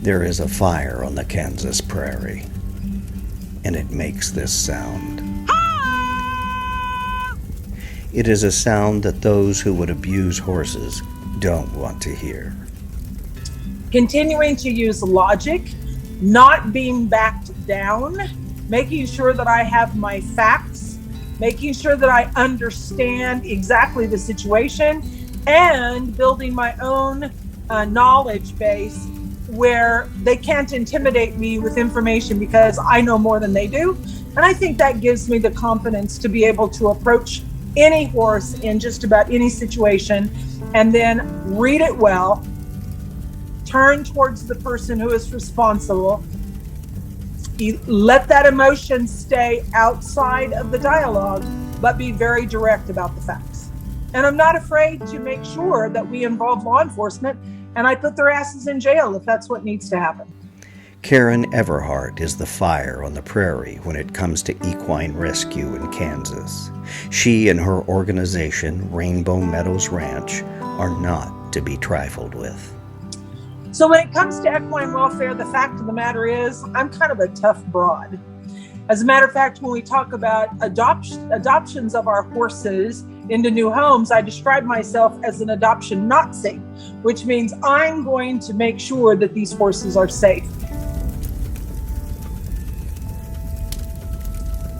There is a fire on the Kansas prairie, and it makes this sound. It is a sound that those who would abuse horses don't want to hear. Continuing to use logic, not being backed down, making sure that I have my facts, making sure that I understand exactly the situation, and building my own knowledge base where they can't intimidate me with information because I know more than they do. And I think that gives me the confidence to be able to approach any horse in just about any situation and then read it well, turn towards the person who is responsible, let that emotion stay outside of the dialogue, but be very direct about the facts. And I'm not afraid to make sure that we involve law enforcement and I put their asses in jail if that's what needs to happen. Karen Everhart is the fire on the prairie when it comes to equine rescue in Kansas. She and her organization, Rainbow Meadows Ranch, are not to be trifled with. So when it comes to equine welfare, the fact of the matter is I'm kind of a tough broad. As a matter of fact, when we talk about adoptions of our horses into new homes, I describe myself as an adoption Nazi, which means I'm going to make sure that these horses are safe.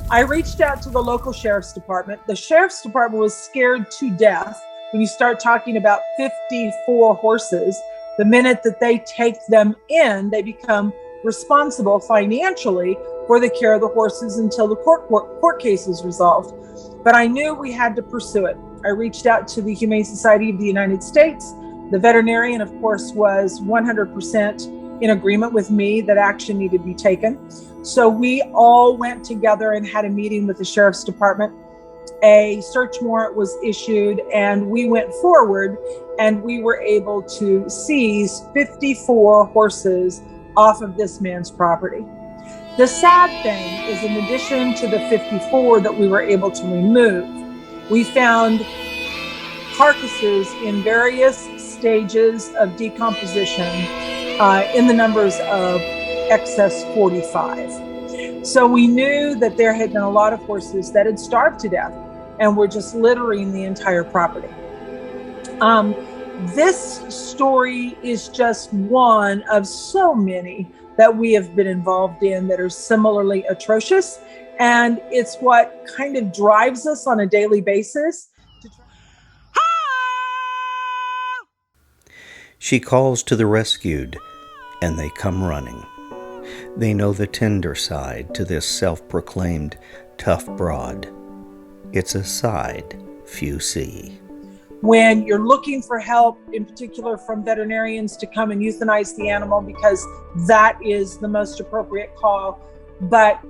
I reached out to the local sheriff's department. The sheriff's department was scared to death when you start talking about 54 horses. The minute that they take them in, they become responsible financially for the care of the horses until the court case is resolved. But I knew we had to pursue it. I reached out to the Humane Society of the United States. The veterinarian, of course, was 100% in agreement with me that action needed to be taken. So we all went together and had a meeting with the sheriff's department. A search warrant was issued and we went forward and we were able to seize 54 horses off of this man's property. The sad thing is, in addition to the 54 that we were able to remove, we found carcasses in various stages of decomposition in the numbers of excess 45. So we knew that there had been a lot of horses that had starved to death and were just littering the entire property. This story is just one of so many that we have been involved in that are similarly atrocious. And it's what kind of drives us on a daily basis. She calls to the rescued, and they come running. They know the tender side to this self-proclaimed tough broad. It's a side few see. When you're looking for help, in particular from veterinarians to come and euthanize the animal, because that is the most appropriate call. But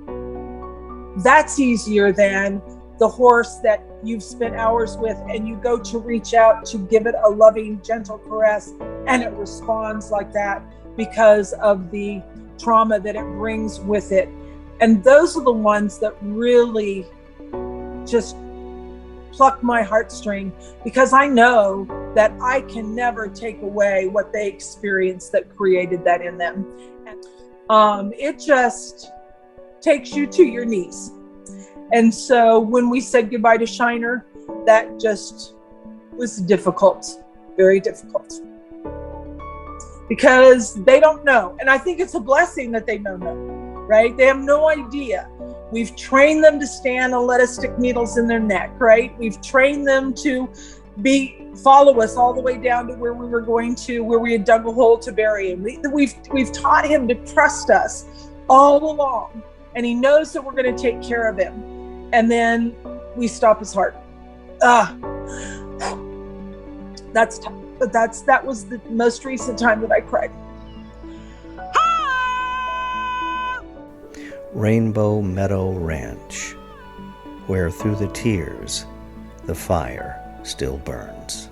that's easier than the horse that you've spent hours with and you go to reach out to give it a loving, gentle caress and it responds like that because of the trauma that it brings with it. And those are the ones that really just pluck my heartstring, because I know that I can never take away what they experienced that created that in them. And it just takes you to your knees. And so when we said goodbye to Shiner, that just was difficult, very difficult, because they don't know. And I think it's a blessing that they don't know, right? They have no idea. We've trained them to stand and let us stick needles in their neck, right? We've trained them to follow us all the way down to where we were going to, where we had dug a hole to bury him. We've taught him to trust us all along, and he knows that we're going to take care of him. And then we stop his heart. That's tough. But that was the most recent time that I cried. Rainbow Meadow Ranch, where through the tears, the fire still burns.